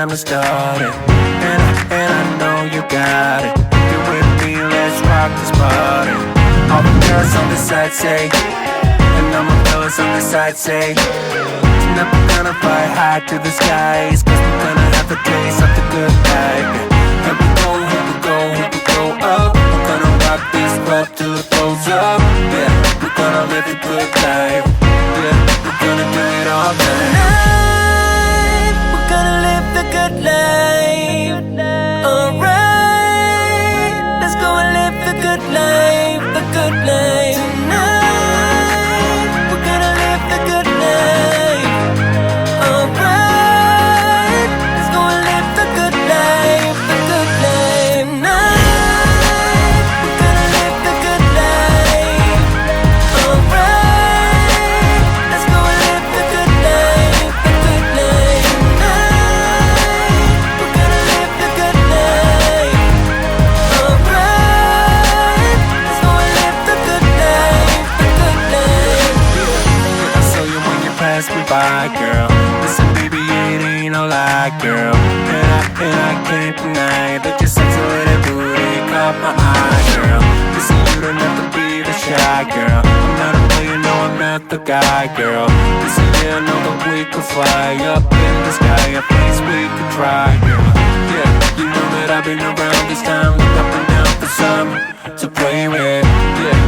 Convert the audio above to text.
time to start it. And I know you got it. If you're with me, let's rock this party. All the girls on the side say, and all my fellas on the side say, tonight we're gonna fly high to the skies, 'cause we're gonna have a taste of the good life. Here we go, here we go, here we go up. We're gonna rock this club till it blows up. Yeah, we're gonna live the good life. Yeah, we're gonna do it all night. Tonight, we're gonna live the good life. Alright, let's go and live the good life, the good life. Tonight, we're gonna live the good life. Alright, let's go and live the good life, the good life. Tonight, we're gonna live the good life. Alright, let's go and live the good life, the good life. Tonight, we're gonna live the good life. Alright, let's go and live the good life, the good life. I saw you when you passed me by, girl. Listen, baby, it ain't no lie, girl. And I can't deny that you're sexy with that booty caught my eye, girl. Listen, you don't have to be the shy, girl. I'm not a player, no, I'm not the guy, girl. Listen, yeah, I know that we could fly up in the sky. A place we could try, girl. Yeah, you know that I've been around this time, look up and down for some to play with. Yeah.